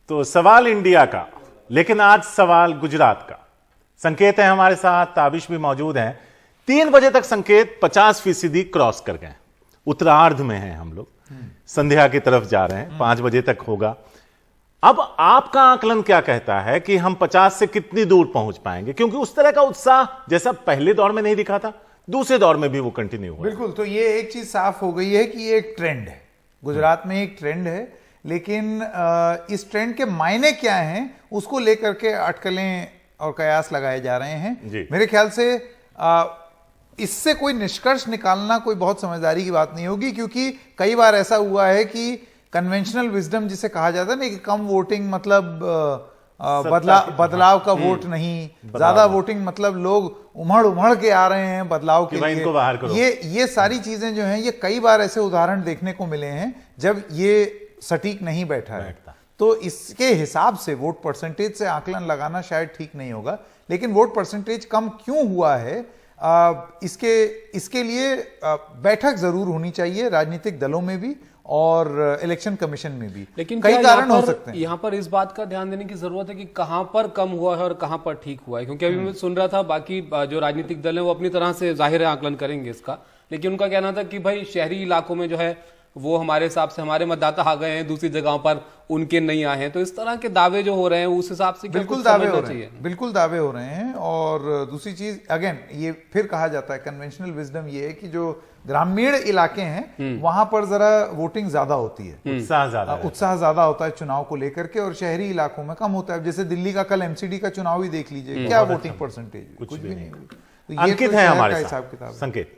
तो सवाल इंडिया का, लेकिन आज सवाल गुजरात का। संकेत है हमारे साथ, ताबिश भी मौजूद हैं। 3 बजे तक संकेत 50% क्रॉस कर गए, उत्तरार्ध में हैं हम लोग, संध्या की तरफ जा रहे हैं, 5 बजे तक होगा। अब आपका आकलन क्या कहता है कि हम 50 से कितनी दूर पहुंच पाएंगे? क्योंकि उस तरह का उत्साह जैसा पहले दौर में नहीं दिखा था, दूसरे दौर में भी वो कंटिन्यू हुआ। बिल्कुल, तो ये एक चीज साफ हो गई है कि ये एक ट्रेंड है, गुजरात में एक ट्रेंड है, लेकिन इस ट्रेंड के मायने क्या हैं उसको लेकर के अटकलें और कयास लगाए जा रहे हैं। मेरे ख्याल से इससे कोई निष्कर्ष निकालना कोई बहुत समझदारी की बात नहीं होगी, क्योंकि कई बार ऐसा हुआ है कि कन्वेंशनल विजडम जिसे कहा जाता है ना कि कम वोटिंग मतलब बदलाव का वोट नहीं, ज्यादा वोटिंग मतलब लोग उमड़ के आ रहे हैं बदलाव के लिए, इनको बाहर करो। ये सारी चीजें जो हैं, ये कई बार ऐसे उदाहरण देखने को मिले हैं जब ये सटीक नहीं बैठा है। तो इसके हिसाब से वोट परसेंटेज से आकलन लगाना शायद ठीक नहीं होगा, लेकिन वोट परसेंटेज कम क्यों हुआ है इसके लिए बैठक जरूर होनी चाहिए राजनीतिक दलों में भी और इलेक्शन कमिशन में भी। लेकिन कई कारण हो सकते हैं। यहाँ पर इस बात का ध्यान देने की जरूरत है कि कहां पर कम हुआ है और कहां पर ठीक हुआ है, क्योंकि अभी मैं सुन रहा था बाकी जो राजनीतिक दल है वो अपनी तरह से जाहिर है आकलन करेंगे इसका, लेकिन उनका कहना था कि भाई शहरी इलाकों में जो है वो हमारे हिसाब से हमारे मतदाता आ गए हैं, दूसरी जगहों पर उनके नहीं आए हैं। तो इस तरह के दावे जो हो रहे हैं उस हिसाब से बिल्कुल दावे हो रहे हैं, बिल्कुल दावे हो रहे हैं। और दूसरी चीज अगेन ये फिर कहा जाता है, कन्वेंशनल विजडम ये है कि जो ग्रामीण इलाके हैं वहां पर जरा वोटिंग ज्यादा होती है, उत्साह ज्यादा होता है चुनाव को लेकर के, और शहरी इलाकों में कम होता है। जैसे दिल्ली का कल एमसीडी का चुनाव ही देख लीजिए, क्या वोटिंग परसेंटेज, कुछ भी नहीं हुई। अंकित है हमारे हिसाब किताब। संकेत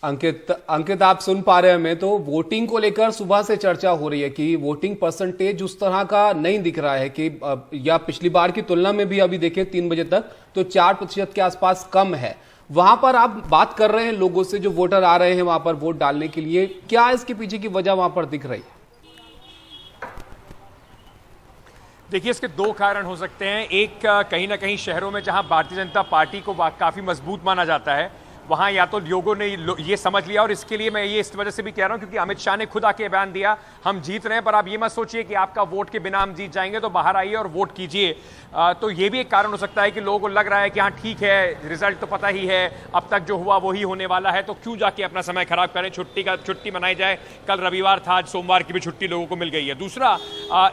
अंकित आप सुन पा रहे हैं हमें? तो वोटिंग को लेकर सुबह से चर्चा हो रही है कि वोटिंग परसेंटेज उस तरह का नहीं दिख रहा है कि या पिछली बार की तुलना में भी अभी देखें 3 बजे तक तो 4% के आसपास कम है। वहां पर आप बात कर रहे हैं लोगों से, जो वोटर आ रहे हैं वहां पर वोट डालने के लिए, क्या इसके पीछे की वजह वहां पर दिख रही है? देखिए, इसके 2 कारण हो सकते हैं। एक, कहीं ना कहीं शहरों में जहां भारतीय जनता पार्टी को काफी मजबूत माना जाता है, वहां या तो लोगों ने ये समझ लिया, और इसके लिए मैं ये इस वजह से भी कह रहा हूं क्योंकि अमित शाह ने खुद आके बयान दिया हम जीत रहे हैं, पर आप ये मत सोचिए कि आपका वोट के बिना हम जीत जाएंगे, तो बाहर आइए और वोट कीजिए। तो ये भी एक कारण हो सकता है कि लोगों को लग रहा है कि हाँ ठीक है, रिजल्ट तो पता ही है, अब तक जो हुआ वही होने वाला है, तो क्यों जाके अपना समय खराब करें, छुट्टी मनाई जाए। कल रविवार था, आज सोमवार की भी छुट्टी लोगों को मिल गई है। दूसरा,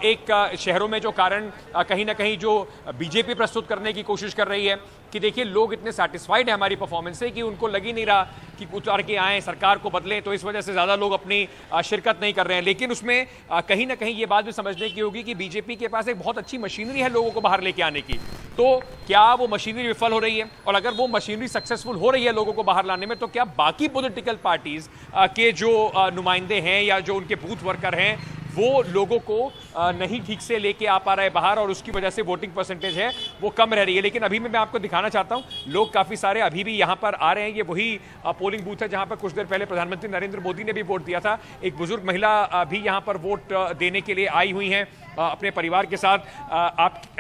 एक शहरों में जो कारण कहीं ना कहीं जो बीजेपी प्रस्तुत करने की कोशिश कर रही है कि देखिए लोग इतने सैटिस्फाइड है हमारी परफॉर्मेंस से कि उनको लग ही नहीं रहा कि उतार के आए, सरकार को बदलें, तो इस वजह से ज्यादा लोग अपनी शिरकत नहीं कर रहे हैं। लेकिन उसमें कहीं ना कहीं ये बात भी समझने की होगी कि बीजेपी के पास एक बहुत अच्छी मशीनरी है लोगों को बाहर लेके आने की। तो क्या वो मशीनरी विफल हो रही है? और अगर वो मशीनरी सक्सेसफुल हो रही है लोगों को बाहर लाने में, तो क्या बाकी पॉलिटिकल पार्टीज के जो नुमाइंदे हैं या जो उनके बूथ वर्कर हैं वो लोगों को नहीं ठीक से लेके आ पा रहे बाहर, और उसकी वजह से वोटिंग परसेंटेज है वो कम रह रही है। लेकिन अभी मैं आपको दिखाना चाहता हूं, लोग काफी सारे अभी भी यहां पर आ रहे हैं। ये वही पोलिंग बूथ है जहां पर कुछ देर पहले प्रधानमंत्री नरेंद्र मोदी ने भी वोट दिया था। एक बुजुर्ग महिला भी यहां पर वोट देने के लिए आई हुई हैं अपने परिवार के साथ।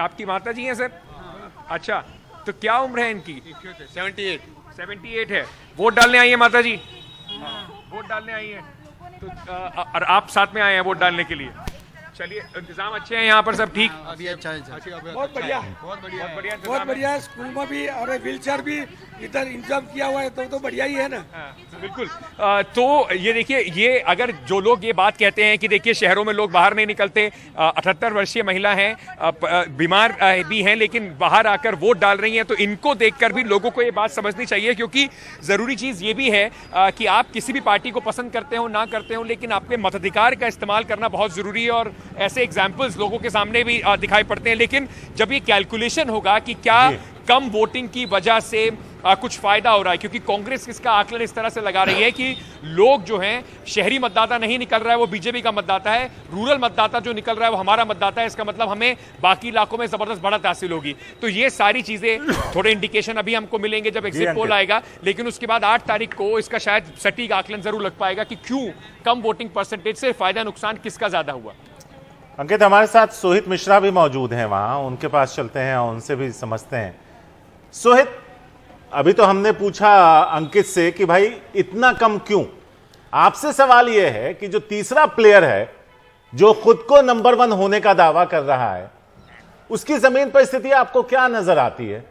आपकी माता जी हैं सर? अच्छा, तो क्या उम्र है इनकी? 78 है। वोट डालने आई है माता जी? वोट डालने आई है, तो और आप साथ में आए हैं वोट डालने के लिए? चलिए, इंतजाम अच्छे हैं यहाँ पर, सब ठीक? अभी अच्छा है, बहुत बढ़िया, बहुत बढ़िया। स्कूल में भी और व्हील चेयर भी इधर इंतजाम किया हुआ है, तो बढ़िया ही है ना। बिल्कुल। तो ये देखिए, ये अगर जो लोग ये बात कहते हैं कि देखिए शहरों में लोग बाहर नहीं निकलते, 78 वर्षीय महिला हैं, बीमार भी हैं, लेकिन बाहर आकर वोट डाल रही हैं, तो इनको देखकर भी लोगों को ये बात समझनी चाहिए, क्योंकि जरूरी चीज ये भी है कि आप किसी भी पार्टी को पसंद करते हो ना करते हो, लेकिन आपके मताधिकार का इस्तेमाल करना बहुत जरूरी है। और ऐसे एग्जाम्पल्स लोगों के सामने भी दिखाई पड़ते हैं। लेकिन जब ये कैलकुलेशन होगा कि क्या कम वोटिंग की वजह से कुछ फायदा हो रहा है, क्योंकि कांग्रेस इसका आकलन इस तरह से लगा रही है कि लोग जो हैं, शहरी मतदाता नहीं निकल रहा है वो बीजेपी का मतदाता है, रूरल मतदाता जो निकल रहा है वो हमारा मतदाता है, इसका मतलब हमें बाकी इलाकों में जबरदस्त बढ़त हासिल होगी। तो ये सारी चीजें थोड़े इंडिकेशन अभी हमको मिलेंगे जब एग्जिट पोल आएगा, लेकिन उसके बाद 8 तारीख को इसका शायद सटीक आकलन जरूर लग पाएगा कि क्यों कम वोटिंग परसेंटेज से फायदा नुकसान किसका ज्यादा हुआ। अंकित, हमारे साथ सोहित मिश्रा भी मौजूद हैं वहां, उनके पास चलते हैं और उनसे भी समझते हैं। सोहित, अभी तो हमने पूछा अंकित से कि भाई इतना कम क्यों, आपसे सवाल यह है कि जो तीसरा प्लेयर है जो खुद को नंबर 1 होने का दावा कर रहा है, उसकी जमीन पर स्थिति आपको क्या नजर आती है?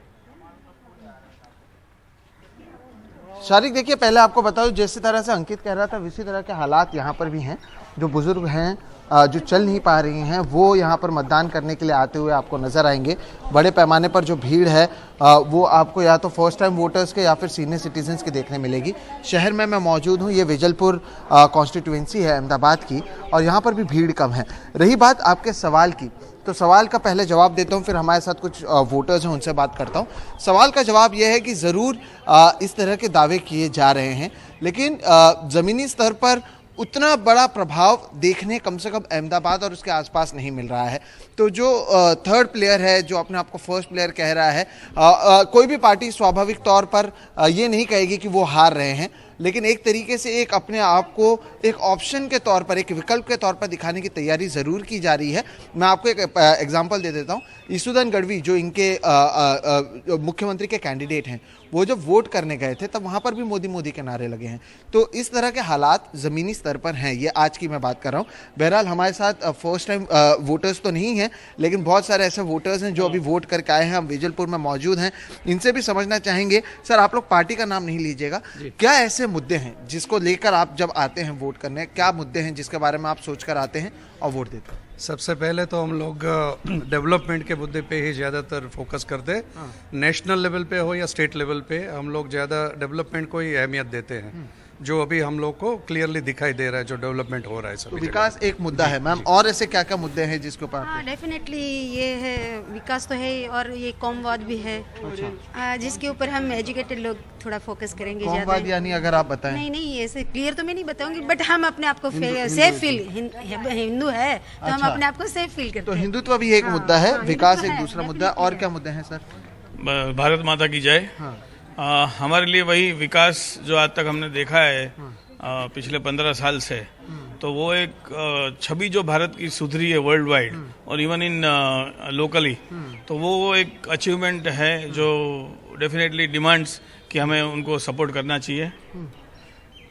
शारिक देखिए, पहले आपको बताऊं, जिस तरह से अंकित कह रहा था उसी तरह के हालात यहाँ पर भी हैं। जो बुजुर्ग हैं जो चल नहीं पा रही हैं वो यहाँ पर मतदान करने के लिए आते हुए आपको नजर आएंगे। बड़े पैमाने पर जो भीड़ है वो आपको या तो फर्स्ट टाइम वोटर्स के या फिर सीनियर सिटीजन्स की देखने मिलेगी। शहर में मैं मौजूद हूँ, ये विजलपुर कॉन्स्टिट्यूएंसी है अहमदाबाद की, और यहाँ पर भी भीड़ कम है। रही बात आपके सवाल की, तो सवाल का पहले जवाब देता हूं, फिर हमारे साथ कुछ वोटर्स हैं उनसे बात करता हूं। सवाल का जवाब यह है कि ज़रूर इस तरह के दावे किए जा रहे हैं, लेकिन ज़मीनी स्तर पर उतना बड़ा प्रभाव देखने कम से कम अहमदाबाद और उसके आसपास नहीं मिल रहा है। तो जो थर्ड प्लेयर है, जो अपने आप को फर्स्ट प्लेयर कह रहा है, कोई भी पार्टी स्वाभाविक तौर पर ये नहीं कहेगी कि वो हार रहे हैं, लेकिन एक तरीके से एक अपने आप को एक ऑप्शन के तौर पर, एक विकल्प के तौर पर दिखाने की तैयारी ज़रूर की जा रही है। मैं आपको एक एग्जांपल दे देता हूँ। ईसुदन गढ़वी जो इनके मुख्यमंत्री के कैंडिडेट हैं, वो जब वोट करने गए थे तब वहाँ पर भी मोदी मोदी के नारे लगे हैं। तो इस तरह के हालात ज़मीनी स्तर पर हैं, ये आज की मैं बात कर रहा हूँ। बहरहाल हमारे साथ फर्स्ट टाइम वोटर्स तो नहीं हैं, लेकिन बहुत सारे ऐसे वोटर्स हैं जो अभी वोट करके आए हैं। हम विजलपुर में मौजूद हैं, इनसे भी समझना चाहेंगे। सर, आप लोग पार्टी का नाम नहीं लीजिएगा, क्या ऐसे मुद्दे हैं जिसको लेकर आप जब आते हैं वोट करने, क्या मुद्दे हैं जिसके बारे में आप सोच कर आते हैं और वोट देते हैं? सबसे पहले तो हम लोग डेवलपमेंट के मुद्दे पे ही ज़्यादातर फोकस करते हैं। नेशनल लेवल पे हो या स्टेट लेवल पे, हम लोग ज़्यादा डेवलपमेंट को ही अहमियत देते हैं, जो अभी हम लोग को क्लियरली दिखाई दे रहा है, जो डेवलपमेंट हो रहा है सभी तो विकास एक मुद्दा है मैम, और ऐसे क्या क्या मुद्दे हैं जिसके ऊपर हाँ, डेफिनेटली ये है, विकास तो है और ये कौमवाद भी है। जिसके ऊपर हम एजुकेटेड लोग थोड़ा फोकस करेंगे ज्यादा। कौमवाद यानी अगर आप बताएं? नहीं ऐसे क्लियर तो मैं नहीं बताऊंगी, बट हम अपने आप को सेफ फील, हिंदू है तो हम अपने आप को सेफ फील करते तो हैं। हिंदुत्व भी एक मुद्दा है, विकास एक दूसरा मुद्दा है, और क्या मुद्दे हैं सर? भारत माता की जय। हमारे लिए वही विकास जो आज तक हमने देखा है पिछले 15 साल से, तो वो एक छवि जो भारत की सुधरी है वर्ल्ड वाइड और इवन इन लोकली, तो वो एक अचीवमेंट है जो डेफिनेटली डिमांड्स कि हमें उनको सपोर्ट करना चाहिए।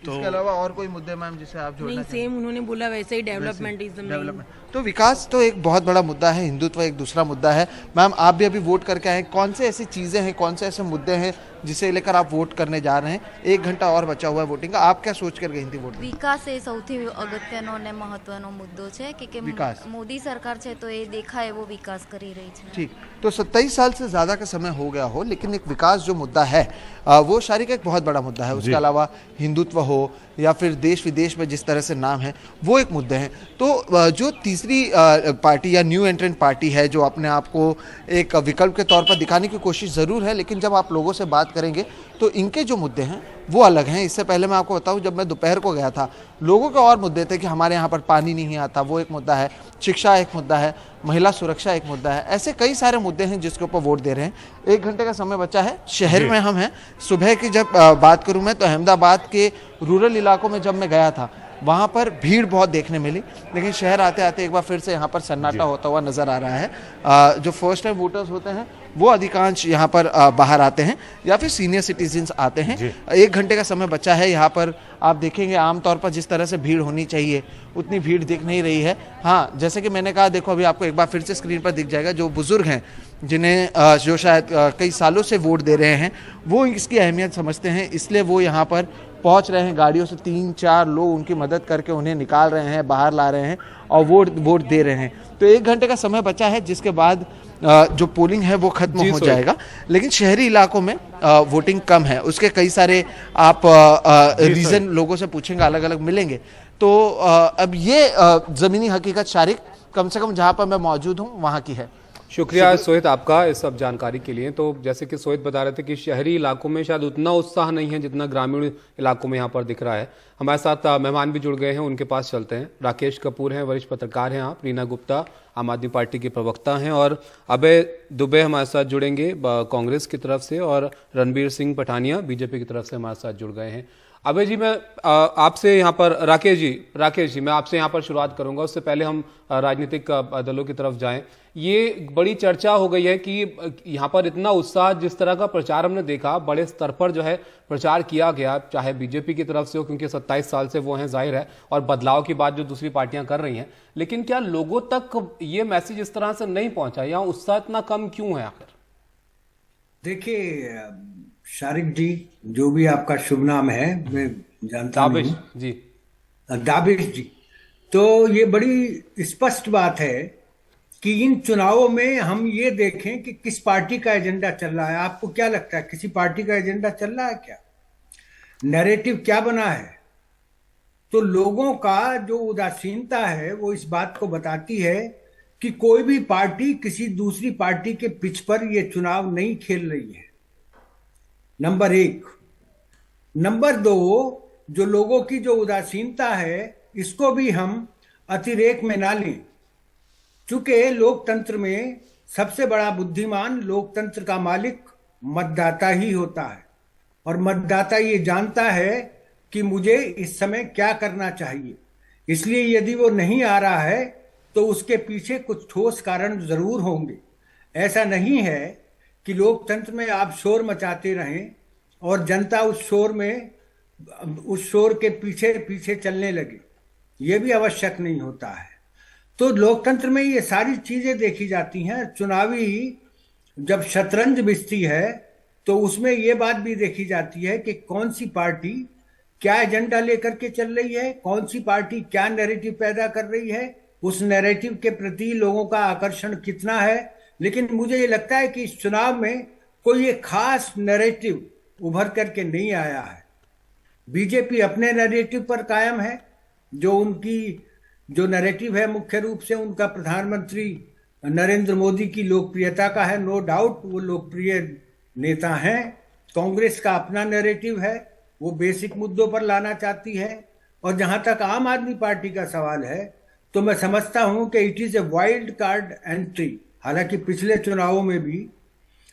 तो इसके अलावा और कोई मुद्दे मैम जिसे आप जोड़ना नहीं, सेम उन्होंने बोला वैसे ही, डेवलपमेंट इज द मेन। तो विकास तो एक बहुत बड़ा मुद्दा है, हिंदुत्व एक दूसरा मुद्दा है। मैम, आप भी अभी वोट करके आए, कौन से ऐसी चीजें हैं, कौन से ऐसे मुद्दे हैं जिसे लेकर आप वोट करने जा रहे हैं? 1 घंटा और बचा हुआ है वोटिंग का, आप क्या सोच कर गई थी वोट? વિકાસ એ સૌથી અગત્યનો અને મહત્વનો મુદ્દો છે કે વિકાસ. મોદી સરકાર છે તો એ દેખાય એવો વિકાસ કરી રહી છે। ठीक, तो 27 साल से ज़्यादा का समय हो गया हो, लेकिन एक विकास जो मुद्दा है वो शारिक एक बहुत बड़ा मुद्दा है। उसके अलावा हिंदुत्व हो या फिर देश विदेश में जिस तरह से नाम है, वो एक मुद्दे हैं। तो जो तीसरी पार्टी या न्यू एंट्रेंट पार्टी है जो अपने आप को एक विकल्प के तौर पर दिखाने की कोशिश ज़रूर है, लेकिन जब आप लोगों से बात करेंगे तो इनके जो मुद्दे हैं वो अलग हैं। इससे पहले मैं आपको बताऊं, जब मैं दोपहर को गया था, लोगों के और मुद्दे थे कि हमारे यहाँ पर पानी नहीं आता, वो एक मुद्दा है, शिक्षा एक मुद्दा है, महिला सुरक्षा एक मुद्दा है। ऐसे कई सारे मुद्दे हैं जिसके ऊपर वोट दे रहे हैं। 1 घंटे का समय बचा है। शहर में हम हैं। सुबह की जब बात करूं मैं, तो अहमदाबाद के रूरल इलाकों में जब मैं गया था, वहाँ पर भीड़ बहुत देखने मिली, लेकिन शहर आते आते एक बार फिर से यहाँ पर सन्नाटा होता हुआ नजर आ रहा है। जो फर्स्ट टाइम वोटर्स होते हैं वो अधिकांश यहाँ पर बाहर आते हैं या फिर सीनियर सिटीजन्स आते हैं। 1 घंटे का समय बचा है। यहाँ पर आप देखेंगे आमतौर पर जिस तरह से भीड़ होनी चाहिए उतनी भीड़ दिख नहीं रही है। हाँ, जैसे कि मैंने कहा, देखो अभी आपको एक बार फिर से स्क्रीन पर दिख जाएगा, जो बुजुर्ग हैं जिन्हें जो शायद कई सालों से वोट दे रहे हैं, वो इसकी अहमियत समझते हैं, इसलिए वो यहाँ पर पहुंच रहे हैं। गाड़ियों से 3-4 लोग उनकी मदद करके उन्हें निकाल रहे हैं, बाहर ला रहे हैं और वोट दे रहे हैं। तो 1 घंटे का समय बचा है, जिसके बाद जो पोलिंग है वो खत्म हो जाएगा। लेकिन शहरी इलाकों में वोटिंग कम है, उसके कई सारे आप रीजन लोगों से पूछेंगे, अलग अलग मिलेंगे। तो अब ये जमीनी हकीकत शारिक, कम से कम जहां पर मैं मौजूद हूं वहां की है। शुक्रिया सोहित आपका इस सब जानकारी के लिए। तो जैसे कि सोहित बता रहे थे कि शहरी इलाकों में शायद उतना उत्साह नहीं है जितना ग्रामीण इलाकों में यहाँ पर दिख रहा है। हमारे साथ मेहमान भी जुड़ गए हैं, उनके पास चलते हैं। राकेश कपूर हैं, वरिष्ठ पत्रकार हैं आप, रीना गुप्ता आम आदमी पार्टी के प्रवक्ता हैं, और अभय दुबे हमारे साथ जुड़ेंगे कांग्रेस की तरफ से, और रणबीर सिंह पठानिया बीजेपी की तरफ से हमारे साथ जुड़ गए हैं। अभय जी, मैं आपसे यहाँ पर राकेश जी मैं आपसे यहाँ पर शुरुआत करूंगा। उससे पहले हम राजनीतिक दलों की तरफ जाएं। ये बड़ी चर्चा हो गई है कि यहाँ पर इतना उत्साह, जिस तरह का प्रचार हमने देखा, बड़े स्तर पर जो है प्रचार किया गया, चाहे बीजेपी की तरफ से हो, क्योंकि 27 साल से वो हैं, जाहिर है, और बदलाव की बात जो दूसरी पार्टियां कर रही हैं, लेकिन क्या लोगों तक ये मैसेज इस तरह से नहीं पहुंचा? यहाँ उत्साह इतना कम क्यों है आखिर? देखिए शारिक जी, जो भी आपका शुभ नाम है मैं जानता नहीं हूं। जी, दाबिश जी, तो ये बड़ी स्पष्ट बात है कि इन चुनावों में हम ये देखें कि किस पार्टी का एजेंडा चल रहा है। आपको क्या लगता है, किसी पार्टी का एजेंडा चल रहा है क्या? नैरेटिव क्या बना है? तो लोगों का जो उदासीनता है वो इस बात को बताती है कि कोई भी पार्टी किसी दूसरी पार्टी के पिच पर ये चुनाव नहीं खेल रही है, नंबर 1। नंबर 2, जो लोगों की जो उदासीनता है इसको भी हम अतिरेक में ना लें, चूंकि लोकतंत्र में सबसे बड़ा बुद्धिमान, लोकतंत्र का मालिक मतदाता ही होता है, और मतदाता ये जानता है कि मुझे इस समय क्या करना चाहिए। इसलिए यदि वो नहीं आ रहा है तो उसके पीछे कुछ ठोस कारण जरूर होंगे। ऐसा नहीं है कि लोकतंत्र में आप शोर मचाते रहें और जनता उस शोर के पीछे पीछे चलने लगे, ये भी आवश्यक नहीं होता है। तो लोकतंत्र में ये सारी चीजें देखी जाती हैं। चुनावी जब शतरंज बिछती है तो उसमें ये बात भी देखी जाती है कि कौन सी पार्टी क्या एजेंडा लेकर के चल रही है, कौन सी पार्टी क्या नैरेटिव पैदा कर रही है, उस नैरेटिव के प्रति लोगों का आकर्षण कितना है। लेकिन मुझे ये लगता है कि इस चुनाव में कोई एक खास नैरेटिव उभर करके नहीं आया है। बीजेपी अपने नैरेटिव पर कायम है। जो नैरेटिव है मुख्य रूप से उनका प्रधानमंत्री नरेंद्र मोदी की लोकप्रियता का है, नो डाउट वो लोकप्रिय नेता हैं। कांग्रेस का अपना नैरेटिव है, वो बेसिक मुद्दों पर लाना चाहती है। और जहां तक आम आदमी पार्टी का सवाल है तो मैं समझता हूं कि it is a wild card entry. हालांकि पिछले चुनावों में भी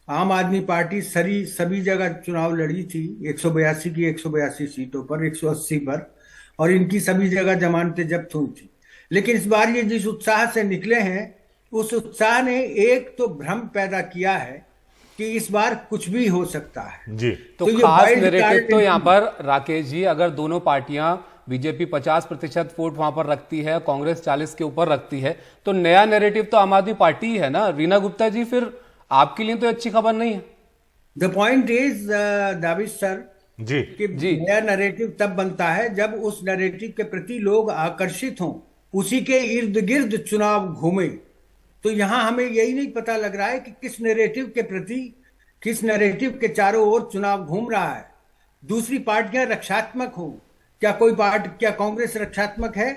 आम आदमी पार्टी सभी जगह चुनाव लड़ी थी, 182 की 182 सीटों पर, 180 पर, और इनकी सभी जगह जमानतें जब्त हुई थी। लेकिन इस बार ये जिस उत्साह से निकले हैं, उस उत्साह ने एक तो भ्रम पैदा किया है कि इस बार कुछ भी हो सकता है जी। तो खास नैरेटिव तो यहाँ पर राकेश जी, अगर दोनों पार्टियां, बीजेपी 50% वोट वहां पर रखती है, कांग्रेस 40 के ऊपर रखती है, तो नया नैरेटिव तो आम आदमी पार्टी ही है ना। रीना गुप्ता जी, फिर आपके लिए तो अच्छी खबर नहीं है। द पॉइंट इज दाविश सर जी कि नया नैरेटिव तब बनता है जब उस नैरेटिव के प्रति लोग आकर्षित हों, उसी के इर्द गिर्द चुनाव घूमे। तो यहां हमें यही नहीं पता लग रहा है कि किस नैरेटिव के प्रति, किस नैरेटिव के चारों ओर चुनाव घूम रहा है। दूसरी पार्टियां रक्षात्मक हो, क्या कांग्रेस रक्षात्मक है,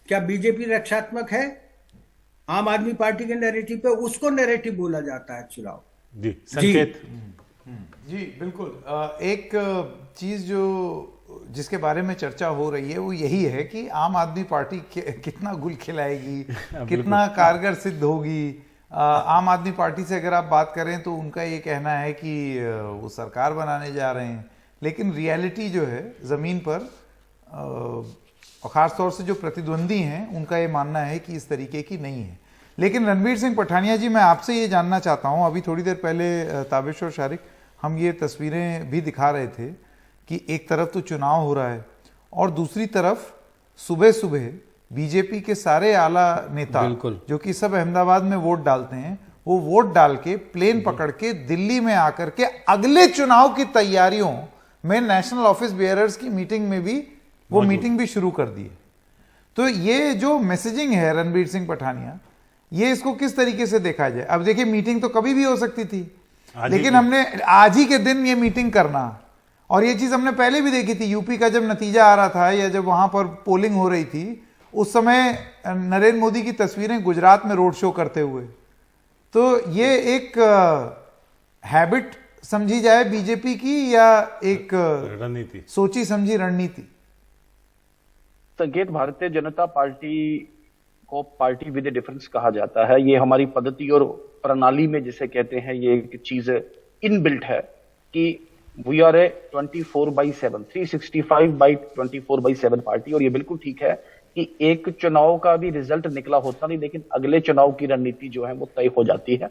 क्या बीजेपी रक्षात्मक है? आम आदमी पार्टी के नैरेटिव पे उसको नैरेटिव बोला जाता है चुनाव। जी संकेत जी बिल्कुल। एक चीज जिसके बारे में चर्चा हो रही है वो यही है कि आम आदमी पार्टी कितना गुल खिलाएगी, कितना कारगर सिद्ध होगी। आम आदमी पार्टी से अगर आप बात करें तो उनका ये कहना है कि वो सरकार बनाने जा रहे हैं, लेकिन रियलिटी जो है जमीन पर, और खासतौर से जो प्रतिद्वंदी हैं उनका ये मानना है कि इस तरीके की नहीं है। लेकिन रणवीर सिंह पठानिया जी, मैं आपसे ये जानना चाहता हूँ, अभी थोड़ी देर पहले ताबिश और शारिक हम ये तस्वीरें भी दिखा रहे थे कि एक तरफ तो चुनाव हो रहा है और दूसरी तरफ सुबह सुबह बीजेपी के सारे आला नेता जो कि सब अहमदाबाद में वोट डालते हैं, वो वोट डाल के प्लेन पकड़ के दिल्ली में आकर के अगले चुनाव की तैयारियों में नेशनल ऑफिस बेयरर्स की मीटिंग में भी वो मीटिंग भी शुरू कर दी है। तो ये जो मैसेजिंग है रणवीर सिंह पठानिया, ये इसको किस तरीके से देखा जाए? अब देखिए, मीटिंग तो कभी भी हो सकती थी, लेकिन हमने आज ही के दिन ये मीटिंग करना, और ये चीज हमने पहले भी देखी थी। यूपी का जब नतीजा आ रहा था या जब वहां पर पोलिंग हो रही थी, उस समय नरेंद्र मोदी की तस्वीरें गुजरात में रोड शो करते हुए। तो ये एक हैबिट समझी जाए बीजेपी की या एक रणनीति, सोची समझी रणनीति? संकेत, भारतीय जनता पार्टी को पार्टी विद डिफरेंस कहा जाता है। ये हमारी पद्धति और प्रणाली में जिसे कहते हैं, ये एक चीज इनबिल्ट है कि वी आर ए 24/7 365/24/7 पार्टी। और ये बिल्कुल ठीक है कि एक चुनाव का भी रिजल्ट निकला होता नहीं, लेकिन अगले चुनाव की रणनीति जो है वो तय हो जाती है।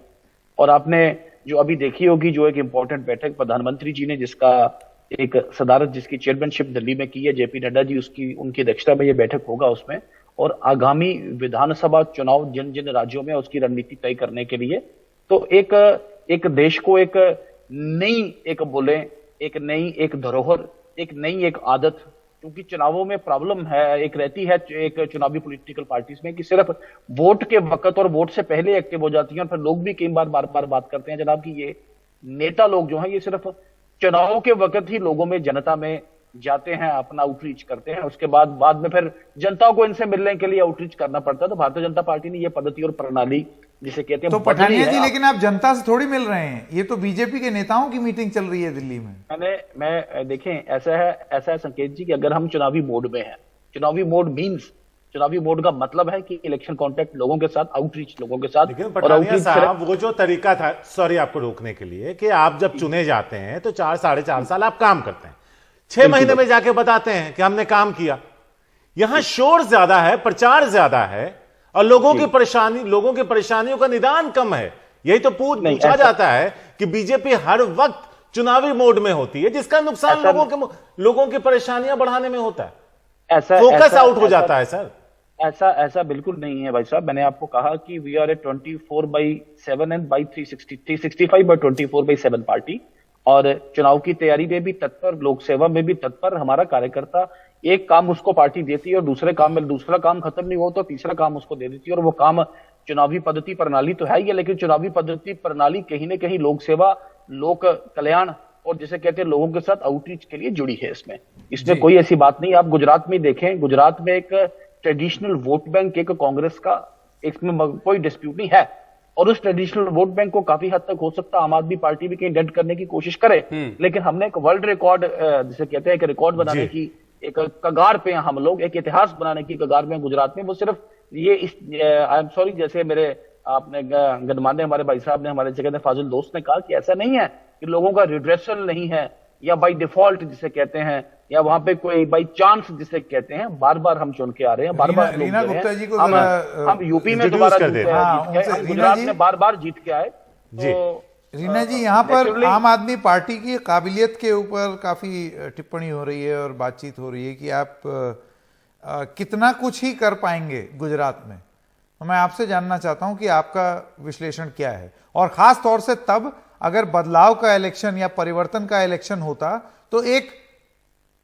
और आपने जो अभी देखी होगी, जो एक इंपॉर्टेंट बैठक प्रधानमंत्री जी ने जिसका एक सदारत, जिसकी चेयरमैनशिप दिल्ली में की है जेपी नड्डा जी, उसकी उनकी अध्यक्षता में ये बैठक होगा उसमें, और आगामी विधानसभा चुनाव जिन जिन राज्यों में उसकी रणनीति तय करने के लिए, तो एक देश को एक नई एक धरोहर, एक नई एक आदत, क्योंकि चुनावों में प्रॉब्लम है एक रहती है एक चुनावी पॉलिटिकल पार्टीज में कि सिर्फ वोट के वक्त और वोट से पहले एक्टिव हो जाती हैं, और फिर लोग भी कई बार बात करते हैं जनाब कि ये नेता लोग जो हैं ये सिर्फ चुनाव के वक्त ही लोगों में, जनता में जाते हैं, अपना आउटरीच करते हैं, उसके बाद में फिर जनता को इनसे मिलने के लिए आउटरीच करना पड़ता है। तो भारतीय जनता पार्टी ने ये पद्धति और प्रणाली जिसे कहते हैं तो पठानिया जी, लेकिन आप जनता से थोड़ी मिल रहे हैं, ये तो बीजेपी के नेताओं की मीटिंग चल रही है दिल्ली में। मैं देखें, ऐसा है संकेत जी कि अगर हम चुनावी मोड में हैं, चुनावी मोड का मतलब है कि इलेक्शन कॉन्टेक्ट लोगों के साथ, आउटरीच लोगों के साथ। लेकिन पठानिया साहब, वो जो तरीका था, सॉरी आपको रोकने के लिए, कि आप जब चुने जाते हैं तो 4-4.5 साल आप काम करते हैं, 6 महीने में जाके बताते हैं कि हमने काम किया। यहां शोर ज्यादा है, प्रचार ज्यादा है, और लोगों की परेशानियों का निदान कम है। यही तो पूछा जाता है कि बीजेपी हर वक्त चुनावी मोड में होती है, जिसका नुकसान लोगों की परेशानियां बढ़ाने में होता है, फोकस आउट हो जाता है। सर ऐसा बिल्कुल नहीं है भाई साहब। मैंने आपको कहा कि we are a 24/7 and 365/24/7 party, और चुनाव की तैयारी में भी तत्पर, लोक सेवा में भी तत्पर। हमारा कार्यकर्ता एक काम उसको पार्टी देती है और दूसरे काम में दूसरा काम खत्म नहीं हो तो तीसरा काम उसको दे देती है, और वो काम चुनावी पद्धति प्रणाली तो है ही है, लेकिन चुनावी पद्धति प्रणाली कहीं ना कहीं लोक सेवा, लोक कल्याण और जिसे कहते हैं लोगों के साथ आउटरीच के लिए जुड़ी है। इसमें कोई ऐसी बात नहीं। आप गुजरात में देखें, गुजरात में एक ट्रेडिशनल वोट बैंक एक कांग्रेस का, इसमें कोई डिस्प्यूट नहीं है, और उस ट्रेडिशनल वोट बैंक को काफी हद तक हो सकता है आम आदमी पार्टी भी कहीं डेड करने की कोशिश करे, लेकिन हमने एक वर्ल्ड रिकॉर्ड जिसे कहते हैं एक रिकॉर्ड बनाने की एक कगार पे हम लोग, एक इतिहास बनाने की कगार में गुजरात में। वो सिर्फ ये आई एम सॉरी, जैसे मेरे आपने गणमान्य हमारे भाई साहब ने, हमारे जगह फाजिल दोस्त ने कहा कि ऐसा नहीं है कि लोगों का रिड्रेसल नहीं है, या बाय डिफॉल्ट जिसे कहते हैं, या वहां पे कोई बाय चांस जिसे कहते हैं, बार बार हम चुन के आ रहे हैं, बार बार रीना गुप्ता जी को हम यूपी में दोबारा गुजरात में बार बार जीत के आए। रीना जी, यहाँ पर आम आदमी पार्टी की काबिलियत के ऊपर काफी टिप्पणी हो रही है और बातचीत हो रही है कि आप कितना कुछ ही कर पाएंगे गुजरात में। मैं आपसे जानना चाहता हूं कि आपका विश्लेषण क्या है, और खास तौर से तब अगर बदलाव का इलेक्शन या परिवर्तन का इलेक्शन होता, तो एक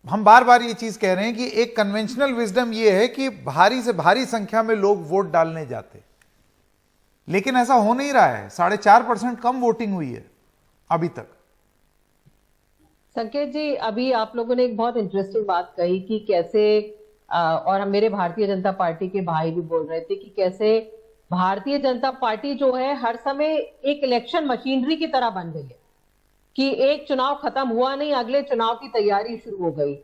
हम बार बार ये चीज कह रहे हैं कि एक कन्वेंशनल विजडम ये है कि भारी से भारी संख्या में लोग वोट डालने जाते, लेकिन ऐसा हो नहीं रहा है। 4.5% कम वोटिंग हुई है अभी तक। संकेत जी, अभी आप लोगों ने एक बहुत इंटरेस्टिंग बात कही कि कैसे, और हम मेरे भारतीय जनता पार्टी के भाई भी बोल रहे थे कि कैसे भारतीय जनता पार्टी जो है हर समय एक इलेक्शन मशीनरी की तरह बन गई है, कि एक चुनाव खत्म हुआ नहीं, अगले चुनाव की तैयारी शुरू हो गई।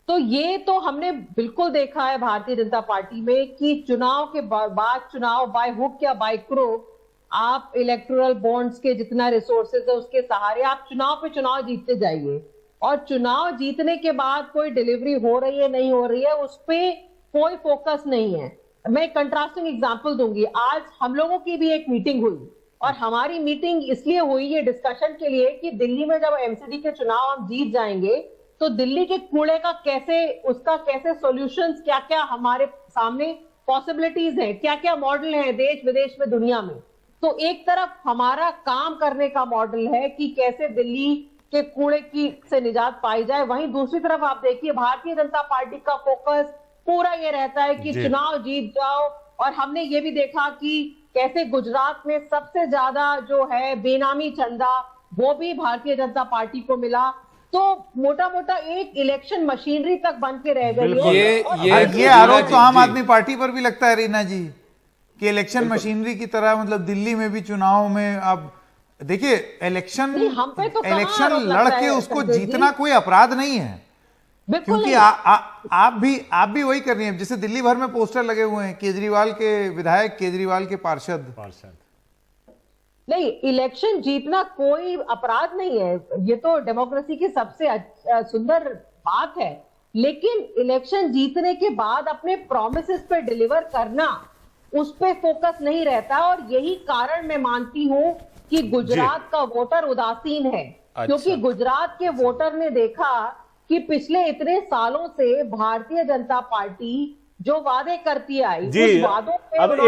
तो ये तो हमने बिल्कुल देखा है भारतीय जनता पार्टी में कि चुनाव के बाद चुनाव बाय हुक या बाय क्रोक, आप इलेक्टोरल बॉन्ड्स के जितना रिसोर्सेज है उसके सहारे आप चुनाव पे चुनाव जीतते जाइए, और चुनाव जीतने के बाद कोई डिलीवरी हो रही है नहीं हो रही है उस पर कोई फोकस नहीं है। मैं कंट्रास्टिंग एग्जांपल दूंगी। आज हम लोगों की भी एक मीटिंग हुई, और हमारी मीटिंग इसलिए हुई ये डिस्कशन के लिए कि दिल्ली में जब एमसीडी के चुनाव हम जीत जाएंगे तो दिल्ली के कूड़े का कैसे सॉल्यूशंस, क्या क्या हमारे सामने पॉसिबिलिटीज हैं, क्या क्या मॉडल है देश विदेश में दुनिया में। तो एक तरफ हमारा काम करने का मॉडल है कि कैसे दिल्ली के कूड़े की से निजात पाई जाए, वहीं दूसरी तरफ आप देखिए भारतीय जनता पार्टी का फोकस पूरा ये रहता है कि चुनाव जीत जाओ। और हमने ये भी देखा कि कैसे गुजरात में सबसे ज्यादा जो है बेनामी चंदा वो भी भारतीय जनता पार्टी को मिला। तो मोटा मोटा एक इलेक्शन मशीनरी तक बन के रह गई है। ये आरोप तो आम आदमी पार्टी पर भी लगता है रीना जी, कि इलेक्शन मशीनरी की तरह, मतलब दिल्ली में भी चुनाव में अब देखिए इलेक्शन लड़के उसको जीतना कोई अपराध नहीं है, क्योंकि आप भी वही कर रही हैं। जैसे दिल्ली भर में पोस्टर लगे हुए हैं, केजरीवाल के विधायक, केजरीवाल के पार्षद, नहीं, इलेक्शन जीतना कोई अपराध नहीं है, ये तो डेमोक्रेसी की सबसे सुंदर बात है। लेकिन इलेक्शन जीतने के बाद अपने प्रोमिसेस पे डिलीवर करना, उस पे फोकस नहीं रहता। और यही कारण मैं मानती हूं कि गुजरात का वोटर उदासीन है। क्योंकि गुजरात के वोटर ने देखा कि पिछले इतने सालों से भारतीय जनता पार्टी जो वादे करती आई, जी, उस वादों पे अब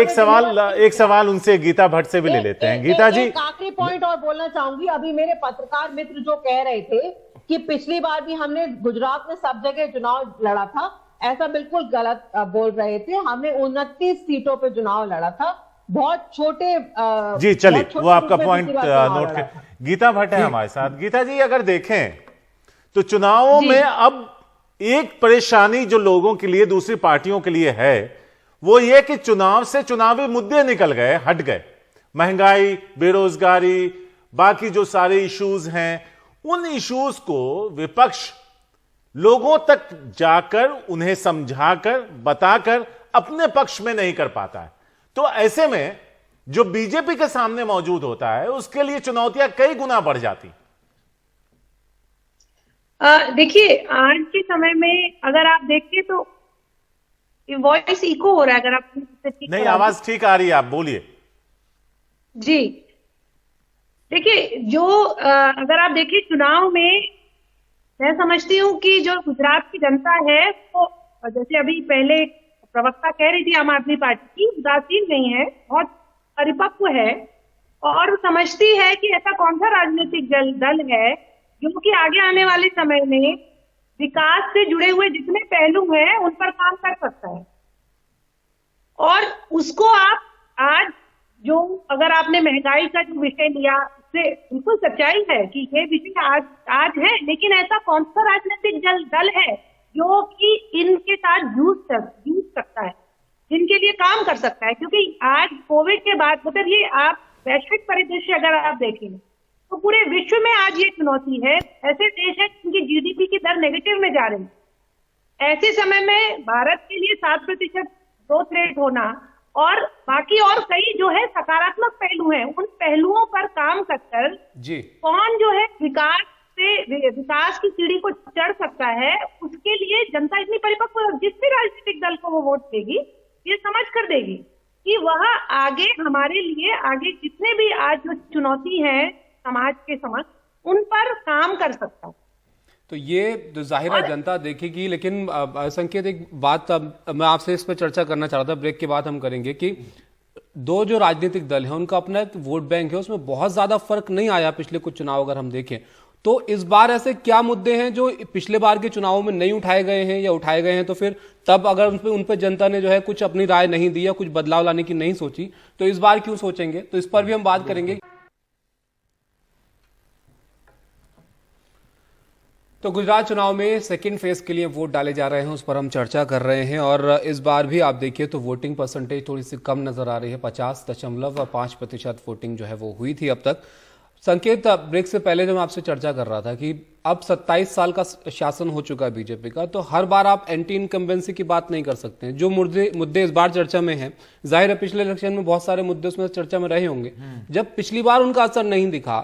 एक सवाल उनसे गीता भट्ट से भी ले लेते हैं। गीता जी, एक आखिरी पॉइंट और बोलना चाहूंगी। अभी मेरे पत्रकार मित्र जो कह रहे थे कि पिछली बार भी हमने गुजरात में सब जगह चुनाव लड़ा था, ऐसा बिल्कुल गलत बोल रहे थे। हमने 29 सीटों पे चुनाव लड़ा था, बहुत छोटे जी, चलिए वो आपका पॉइंट नोट कर। गीता भट्ट है हमारे साथ। गीता जी, अगर देखें तो चुनावों में अब एक परेशानी जो लोगों के लिए, दूसरी पार्टियों के लिए है, वो ये कि चुनाव से चुनावी मुद्दे निकल गए, हट गए। महंगाई, बेरोजगारी, बाकी जो सारे इश्यूज हैं, उन इश्यूज को विपक्ष लोगों तक जाकर, उन्हें समझाकर, बताकर अपने पक्ष में नहीं कर पाता है। तो ऐसे में जो बीजेपी के सामने मौजूद होता है, उसके लिए चुनौतियां कई गुना बढ़ जाती। देखिए, आज के समय में अगर आप देखें तो वॉइस इको हो रहा है। अगर आप नहीं, आवाज ठीक आ रही है, आप बोलिए। जी, देखिए, जो अगर आप देखिए चुनाव में, मैं समझती हूँ कि जो गुजरात की जनता है वो, जैसे अभी पहले प्रवक्ता कह रही थी आम आदमी पार्टी की, उदासीन नहीं है, बहुत परिपक्व है और समझती है कि ऐसा कौन सा राजनीतिक दल है जो कि आगे आने वाले समय में विकास से जुड़े हुए जितने पहलू हैं उन पर काम कर सकता है। और उसको आप आज जो, अगर आपने महंगाई का जो विषय लिया, उससे बिल्कुल सच्चाई है कि ये विषय आज है, लेकिन ऐसा कौन सा राजनीतिक दल है जो कि इनके साथ जूझ सकता है, जिनके लिए काम कर सकता है। क्योंकि आज कोविड के बाद, मतलब ये आप वैश्विक परिदृश्य अगर आप देखें तो पूरे विश्व में आज ये चुनौती है। ऐसे देश हैं जिनकी जीडीपी की दर नेगेटिव में जा रही है। ऐसे समय में भारत के लिए 7% ग्रोथ रेट होना और बाकी और कई जो है सकारात्मक पहलू हैं, उन पहलुओं पर काम कर जी कौन जो है विकास की सीढ़ी को चढ़ सकता है, उसके लिए जनता इतनी परिपक्व, जिस भी राजनीतिक दल को वो वोट देगी, ये समझ कर देगी कि वह आगे हमारे लिए, आगे जितने भी आज जो चुनौती है समाज के समक्ष, उन पर काम कर सकता है। तो ये जो जाहिर है जनता देखेगी। लेकिन संकेत, एक बात मैं आपसे इस पर चर्चा करना चाह रहा था, ब्रेक के बाद हम करेंगे, कि दो जो राजनीतिक दल हैं उनका अपना एक वोट बैंक है, उसमें बहुत ज्यादा फर्क नहीं आया पिछले कुछ चुनाव अगर हम देखें तो। इस बार ऐसे क्या मुद्दे हैं जो पिछले बार के चुनावों में नहीं उठाए गए हैं या उठाए गए हैं, तो फिर तब अगर उन पर जनता ने जो है कुछ अपनी राय नहीं दी या कुछ बदलाव लाने की नहीं सोची, तो इस बार क्यों सोचेंगे? तो इस पर भी हम बात करेंगे। तो गुजरात चुनाव में सेकंड फेज के लिए वोट डाले जा रहे हैं, उस पर हम चर्चा कर रहे हैं। और इस बार भी आप देखिए तो वोटिंग परसेंटेज थोड़ी सी कम नजर आ रही है, 50.5% वोटिंग जो है वो हुई थी अब तक। संकेत, ब्रेक से पहले जब मैं आपसे चर्चा कर रहा था कि अब 27 साल का शासन हो चुका है बीजेपी का, तो हर बार आप एंटी इनकम्बेंसी की बात नहीं कर सकते हैं। जो मुद्दे इस बार चर्चा में हैं, जाहिर है पिछले इलेक्शन में बहुत सारे मुद्दे उसमें चर्चा में रहे होंगे, जब पिछली बार उनका असर नहीं दिखा,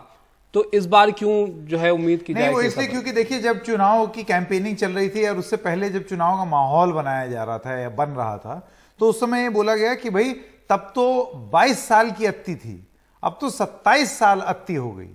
तो इस बार क्यों जो है उम्मीद की जाए? वो इसलिए क्योंकि देखिए, जब चुनाव की कैंपेनिंग चल रही थी और उससे पहले जब चुनाव का माहौल बनाया जा रहा था या बन रहा था, तो उस समय ये बोला गया कि भाई तब तो 22 साल की अत्ती थी, अब तो 27 साल अत्ती हो गई।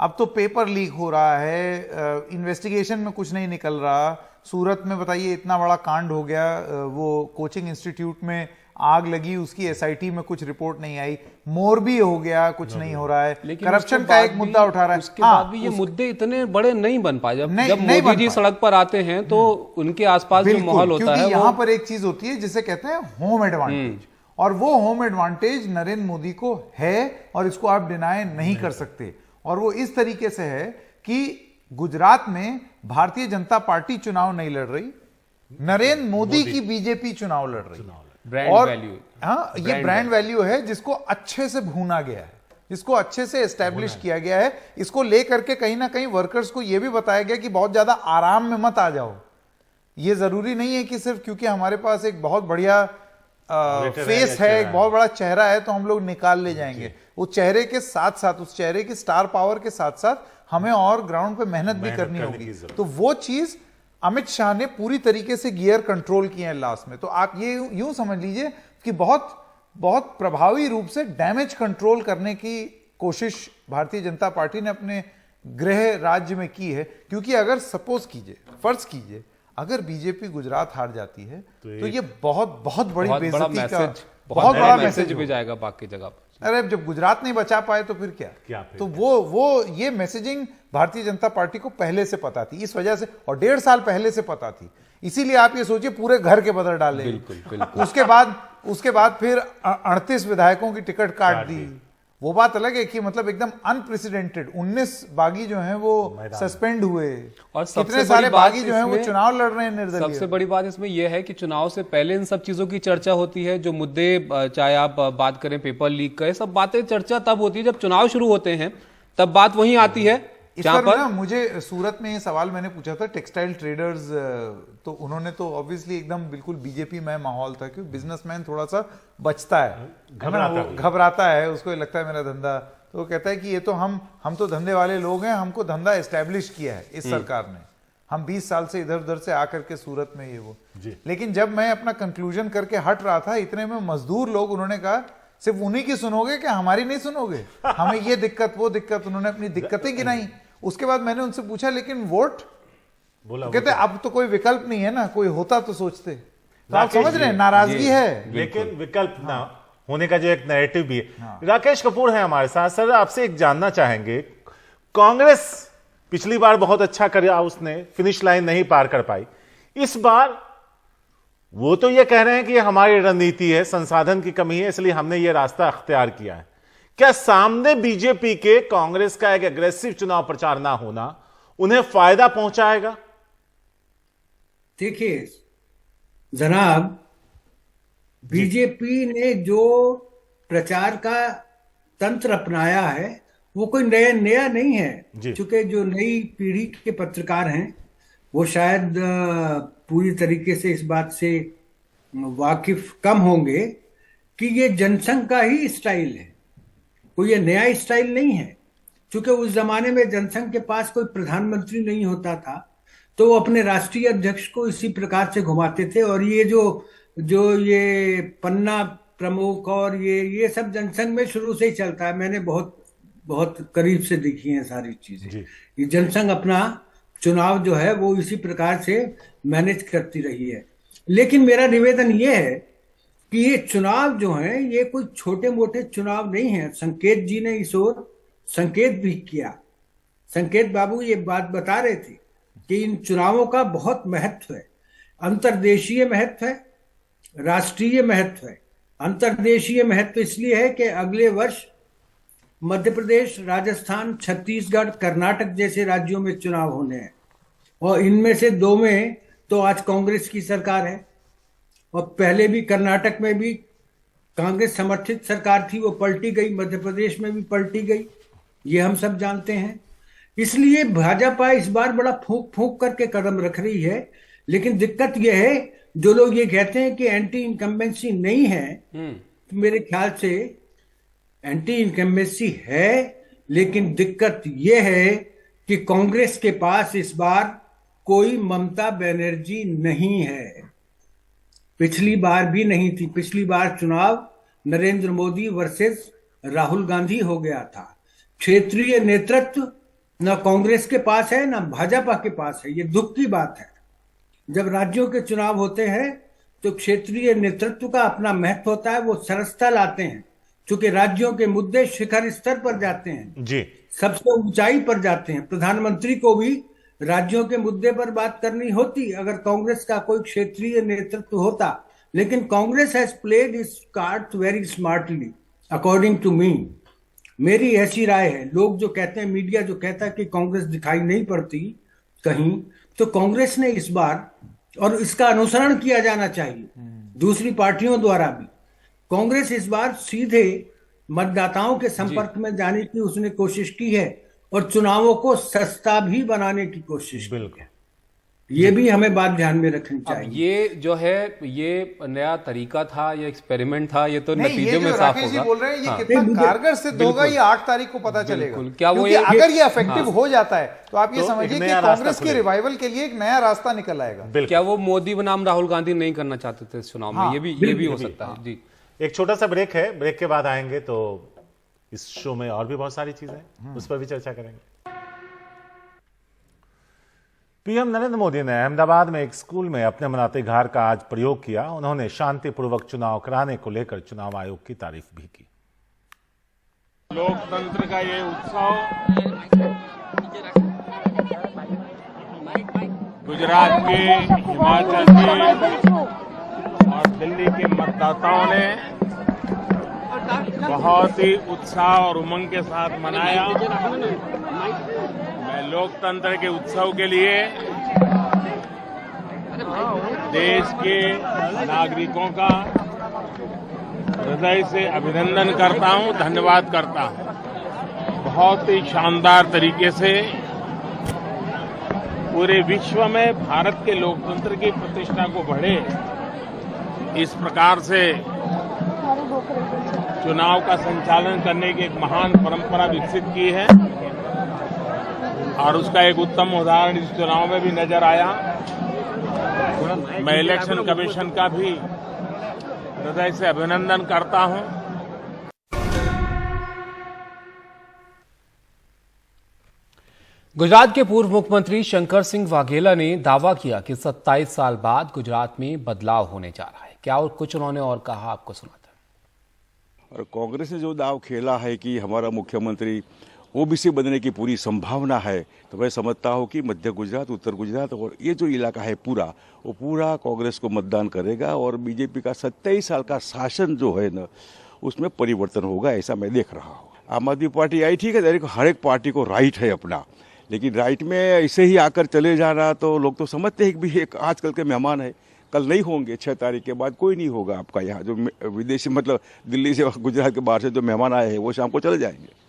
अब तो पेपर लीक हो रहा है, इन्वेस्टिगेशन में कुछ नहीं निकल रहा। सूरत में बताइए इतना बड़ा कांड हो गया, वो कोचिंग इंस्टीट्यूट में आग लगी, उसकी एसआईटी में कुछ रिपोर्ट नहीं आई। मोरबी हो गया, कुछ नहीं हो रहा है। करप्शन का एक मुद्दा उठा रहा है। उसके बाद भी ये मुद्दे इतने बड़े नहीं बन पाए। जब मोदी जी सड़क पर आते हैं तो उनके आसपास जो माहौल होता है, यहाँ पर एक चीज होती है जिसे कहते हैं होम एडवांटेज, और वो होम एडवांटेज नरेंद्र मोदी को है और इसको आप डिनाई नहीं कर सकते। और वो इस तरीके से है कि गुजरात में भारतीय जनता पार्टी चुनाव नहीं लड़ रही, नरेंद्र मोदी की बीजेपी चुनाव लड़ रही। ब्रांड वैल्यू, हाँ, ये ब्रांड वैल्यू है जिसको अच्छे से भूना गया है, जिसको अच्छे से एस्टेब्लिश किया गया है। इसको लेकर के कहीं ना कहीं वर्कर्स को यह भी बताया गया कि बहुत ज्यादा आराम में मत आ जाओ। ये जरूरी नहीं है कि सिर्फ क्योंकि हमारे पास एक बहुत बढ़िया फेस है, एक बहुत बड़ा चेहरा है, तो हम लोग निकाल ले जाएंगे। उस चेहरे के साथ साथ, उस चेहरे की स्टार पावर के साथ साथ हमें और ग्राउंड पे मेहनत भी करनी होगी। तो वो चीज अमित शाह ने पूरी तरीके से गियर कंट्रोल किए हैं लास्ट में। तो आप ये यूं समझ लीजिए कि बहुत बहुत प्रभावी रूप से डैमेज कंट्रोल करने की कोशिश भारतीय जनता पार्टी ने अपने गृह राज्य में की है। क्योंकि अगर सपोज कीजिए, फर्ज कीजिए, अगर बीजेपी गुजरात हार जाती है तो ये बहुत बहुत बड़ी बेइज्जती का बहुत बड़ा मैसेज भी जाएगा बाकी जगह पर। अरे जब गुजरात नहीं बचा पाए तो फिर क्या तो वो ये मैसेजिंग भारतीय जनता पार्टी को पहले से पता थी, इस वजह से, और 1.5 साल पहले से पता थी। इसीलिए आप ये सोचिए पूरे घर के बदल डाले। बिल्कुल। उसके बाद फिर 38 विधायकों की टिकट काट दी। वो बात अलग है कि मतलब एकदम अनप्रेसिडेंटेड 19 बागी जो हैं वो सस्पेंड हुए, और कितने सारे बागी जो हैं वो चुनाव लड़ रहे हैं निर्दलीय। सबसे बड़ी बात इसमें यह है कि चुनाव से पहले इन सब चीजों की चर्चा होती है। जो मुद्दे, चाहे आप बात करें पेपर लीक का, सब बातें चर्चा तब होती है जब चुनाव शुरू होते हैं, तब बात वहीं आती है। इस पर ना मुझे सूरत में ये सवाल मैंने पूछा था टेक्सटाइल ट्रेडर्स, तो उन्होंने तो ऑब्वियसली एकदम बिल्कुल बीजेपी में माहौल था, क्योंकि बिजनेसमैन थोड़ा सा बचता है, घबराता है, उसको लगता है मेरा धंधा, तो वो कहता है कि ये तो हम तो धंधे वाले लोग हैं, हमको धंधा एस्टेब्लिश किया है इस सरकार ने, हम 20 साल से इधर उधर से आकर के सूरत में ये वो। लेकिन जब मैं अपना कंक्लूजन करके हट रहा था, इतने में मजदूर लोग, उन्होंने कहा सिर्फ उन्हीं की सुनोगे क्या, हमारी नहीं सुनोगे, हमें ये दिक्कत वो दिक्कत, उन्होंने अपनी दिक्कतें गिनाई। उसके बाद मैंने उनसे पूछा लेकिन वोट, बोला कहते अब तो कोई विकल्प नहीं है ना, कोई होता तो सोचते। तो आप समझ रहे हैं नाराजगी है, लेकिन विकल्प ना होने का जो एक नैरेटिव भी है। राकेश कपूर है हमारे साथ। सर आपसे एक जानना चाहेंगे, कांग्रेस पिछली बार बहुत अच्छा किया, उसने फिनिश लाइन नहीं पार कर पाई, इस बार वो तो ये कह रहे हैं कि हमारी रणनीति है, संसाधन की कमी है, इसलिए हमने ये रास्ता अख्तियार किया है। क्या सामने बीजेपी के कांग्रेस का एक एग्रेसिव चुनाव प्रचार ना होना उन्हें फायदा पहुंचाएगा? देखिए जनाब, बीजेपी ने जो प्रचार का तंत्र अपनाया है वो कोई नया नहीं है। चूंकि जो नई पीढ़ी के पत्रकार हैं वो शायद पूरी तरीके से इस बात से वाकिफ कम होंगे कि ये जनसंघ का ही स्टाइल है, कोई ये नया स्टाइल नहीं है। क्योंकि उस जमाने में जनसंघ के पास कोई प्रधानमंत्री नहीं होता था तो वो अपने राष्ट्रीय अध्यक्ष को इसी प्रकार से घुमाते थे, और ये जो ये पन्ना प्रमुख और ये सब जनसंघ में शुरू से ही चलता है। मैंने बहुत करीब से देखी है सारी चीजें। ये जनसंघ अपना चुनाव जो है वो इसी प्रकार से मैनेज करती रही है। लेकिन मेरा निवेदन ये है कि ये चुनाव जो है ये कोई छोटे मोटे चुनाव नहीं है। संकेत जी ने इस ओर संकेत भी किया, संकेत बाबू ये बात बता रहे थे कि इन चुनावों का बहुत महत्व है, अंतर्देशीय महत्व है, राष्ट्रीय महत्व है। अंतर्देशीय महत्व इसलिए है कि अगले वर्ष मध्य प्रदेश, राजस्थान, छत्तीसगढ़, कर्नाटक जैसे राज्यों में चुनाव होने हैं, और इनमें से 2 में तो आज कांग्रेस की सरकार है, और पहले भी कर्नाटक में भी कांग्रेस समर्थित सरकार थी, वो पलटी गई, मध्य प्रदेश में भी पलटी गई, ये हम सब जानते हैं। इसलिए भाजपा इस बार बड़ा फूंक करके कदम रख रही है। लेकिन दिक्कत यह है, जो लोग ये कहते हैं कि एंटी इनकम्बेंसी नहीं है, तो मेरे ख्याल से एंटी इनकम्बेंसी है, लेकिन दिक्कत यह है कि कांग्रेस के पास इस बार कोई ममता बनर्जी नहीं है। पिछली बार भी नहीं थी। पिछली बार चुनाव नरेंद्र मोदी वर्सेस राहुल गांधी हो गया था। क्षेत्रीय नेतृत्व न कांग्रेस के पास है न भाजपा के पास है। ये दुख की बात है। जब राज्यों के चुनाव होते हैं तो क्षेत्रीय नेतृत्व का अपना महत्व होता है, वो सरसता लाते हैं, क्योंकि राज्यों के मुद्दे शिखर स्तर पर जाते हैं जी, सबसे ऊंचाई पर जाते हैं। प्रधानमंत्री को भी राज्यों के मुद्दे पर बात करनी होती अगर कांग्रेस का कोई क्षेत्रीय नेतृत्व होता। लेकिन Congress has played its cards very smartly according to me. मेरी ऐसी राय है। लोग जो कहते हैं, मीडिया जो कहता है कि कांग्रेस दिखाई नहीं पड़ती कहीं, तो कांग्रेस ने इस बार, और इसका अनुसरण किया जाना चाहिए दूसरी पार्टियों द्वारा भी, कांग्रेस इस बार सीधे मतदाताओं के संपर्क में जाने की उसने कोशिश की है और चुनावों को सस्ता भी बनाने की कोशिश की है। ये भी हमें बात ध्यान में रखनी चाहिए। ये जो है ये नया तरीका था, ये एक्सपेरिमेंट था, ये तो नहीं, नतीजे में साफ राकेश जी होगा। बोल रहे हैं ये कितना कारगर सिद्ध होगा ये 8 तारीख को पता चलेगा। क्या वो अगर ये इफेक्टिव हो जाता है तो आप ये समझिए कि कांग्रेस के खुलेगा। रिवाइवल के लिए एक नया रास्ता निकल आएगा। क्या वो मोदी बनाम राहुल गांधी नहीं करना चाहते थे इस चुनाव में? ये भी हो सकता है जी। एक छोटा सा ब्रेक है, ब्रेक के बाद आएंगे तो इस शो में और भी बहुत सारी चीजें हैं, उस पर भी चर्चा करेंगे। पीएम नरेंद्र मोदी ने अहमदाबाद में एक स्कूल में अपने मनातेघार का आज प्रयोग किया। उन्होंने शांतिपूर्वक चुनाव कराने को लेकर चुनाव आयोग की तारीफ भी की। लोकतंत्र का ये उत्सव गुजरात के, हिमाचल के और दिल्ली के मतदाताओं ने बहुत ही उत्साह और उमंग के साथ मनाया। मैं लोकतंत्र के उत्सव के लिए देश के नागरिकों का हृदय से अभिनंदन करता हूं, धन्यवाद करता हूं। बहुत ही शानदार तरीके से पूरे विश्व में भारत के लोकतंत्र की प्रतिष्ठा को बढ़े, इस प्रकार से चुनाव का संचालन करने की एक महान परंपरा विकसित की है और उसका एक उत्तम उदाहरण इस चुनाव में भी नजर आया। मैं इलेक्शन कमीशन का भी हृदय से अभिनंदन करता हूं। गुजरात के पूर्व मुख्यमंत्री शंकर सिंह वाघेला ने दावा किया कि 27 साल बाद गुजरात में बदलाव होने जा रहा है। क्या और कुछ उन्होंने और कहा, आपको सुनाता है। और कांग्रेस ने जो दाव खेला है कि हमारा मुख्यमंत्री ओबीसी बनने की पूरी संभावना है, तो मैं समझता हूं कि मध्य गुजरात, उत्तर गुजरात और ये जो इलाका है पूरा, वो पूरा कांग्रेस को मतदान करेगा और बीजेपी का 27 साल का शासन जो है ना, उसमें परिवर्तन होगा, ऐसा मैं देख रहा हूँ। आम आदमी पार्टी आई, ठीक है, हर एक पार्टी को राइट है अपना, लेकिन राइट में ऐसे ही आकर चले जाना तो लोग तो समझते हैं कि भी एक आजकल के मेहमान है, कल नहीं होंगे, 6 तारीख के बाद कोई नहीं होगा आपका यहाँ। जो विदेशी मतलब दिल्ली से गुजरात के बाहर से जो मेहमान आए हैं वो शाम को चले जाएंगे।